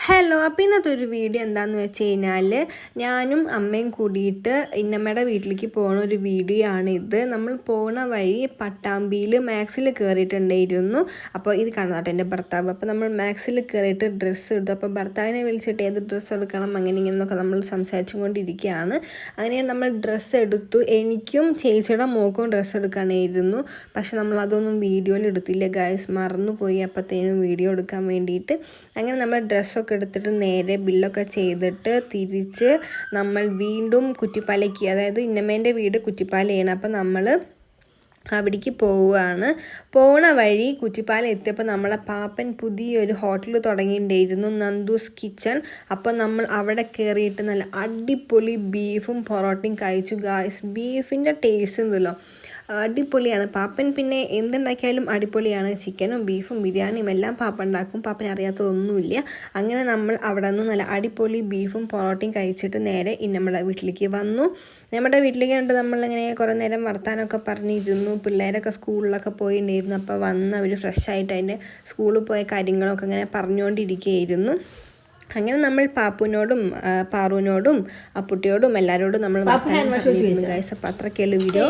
Hello, അപ്പോൾ ഇന്നത്തെ ഒരു വീഡിയോ എന്താണെന്ന് വെച്ച് കഴിഞ്ഞാൽ ഞാനും അമ്മയും കൂടിയിട്ട് ഇന്നമ്മയുടെ വീട്ടിലേക്ക് പോകുന്ന ഒരു വീഡിയോ ആണിത്. നമ്മൾ പോകുന്ന വഴി പട്ടാമ്പിയിൽ മാക്സിൽ കയറിയിട്ടുണ്ടായിരുന്നു. അപ്പോൾ ഇത് കാണുന്നതാട്ടോ എൻ്റെ ഭർത്താവ്. അപ്പോൾ നമ്മൾ മാക്സിൽ കയറിയിട്ട് ഡ്രസ്സ് എടുത്തു. അപ്പോൾ ഭർത്താവിനെ വിളിച്ചിട്ട് ഏത് ഡ്രസ്സ് എടുക്കണം അങ്ങനെ ഇങ്ങനെയൊക്കെ നമ്മൾ സംസാരിച്ചു കൊണ്ടിരിക്കുകയാണ്. അങ്ങനെ നമ്മൾ ഡ്രസ്സ് എടുത്തു. എനിക്കും ചേച്ചിയുടെ മോക്കും ഡ്രസ്സ് എടുക്കാനായിരുന്നു. പക്ഷെ നമ്മളതൊന്നും വീഡിയോയിൽ എടുത്തില്ല ഗൈസ്, മറന്നുപോയി അപ്പോഴത്തേനും വീഡിയോ എടുക്കാൻ വേണ്ടിയിട്ട്. അങ്ങനെ നമ്മൾ ഡ്രസ്സൊക്കെ എടുത്തിട്ട് നേരെ ബില്ലൊക്കെ ചെയ്തിട്ട് തിരിച്ച് നമ്മൾ വീണ്ടും കുറ്റിപ്പാലയ്ക്ക്, അതായത് ഇന്നമ്മേൻ്റെ വീട് കുറ്റിപ്പാലയാണ്. അപ്പം നമ്മൾ അവിടേക്ക് പോവുകയാണ്. പോണ വഴി കുറ്റിപ്പാല എത്തിയപ്പോൾ നമ്മളെ പാപ്പൻ പുതിയൊരു ഹോട്ടൽ തുടങ്ങിയിട്ടുണ്ടായിരുന്നു, നന്ദൂസ് കിച്ചൺ. അപ്പോൾ നമ്മൾ അവിടെ കയറിയിട്ട് നല്ല അടിപൊളി ബീഫും പൊറോട്ടയും കഴിച്ചു ഗായ്സ്. ബീഫിൻ്റെ ടേസ്റ്റ് ഉണ്ടല്ലോ, അടിപൊളിയാണ്. പാപ്പൻ പിന്നെ എന്തുണ്ടാക്കിയാലും അടിപൊളിയാണ്. ചിക്കനും ബീഫും ബിരിയാണിയും എല്ലാം പാപ്പൻ ഉണ്ടാക്കും, പാപ്പൻ അറിയാത്തതൊന്നുമില്ല. അങ്ങനെ നമ്മൾ അവിടെ നിന്ന് നല്ല അടിപൊളി ബീഫും പൊറോട്ടയും കഴിച്ചിട്ട് നേരെ നമ്മുടെ വീട്ടിലേക്ക് വന്നു. നമ്മുടെ വീട്ടിലേക്ക് കണ്ട് നമ്മളിങ്ങനെ കുറേ നേരം വർത്താനമൊക്കെ പറഞ്ഞിരുന്നു. പിള്ളേരൊക്കെ സ്കൂളിലൊക്കെ പോയിട്ടുണ്ടായിരുന്നു. അപ്പോൾ വന്ന് അവർ ഫ്രഷായിട്ട് അതിൻ്റെ സ്കൂളിൽ പോയ കാര്യങ്ങളൊക്കെ ഇങ്ങനെ പറഞ്ഞുകൊണ്ടിരിക്കുകയായിരുന്നു. അങ്ങനെ നമ്മൾ പാപ്പുവിനോടും പാറുവിനോടും അപ്പുട്ടിയോടും എല്ലാവരോടും നമ്മൾ വർത്താനം പറഞ്ഞിരുന്നു ഗൈസ്. അപ്പോൾ അത്രയ്ക്കുള്ള വീഡിയോ.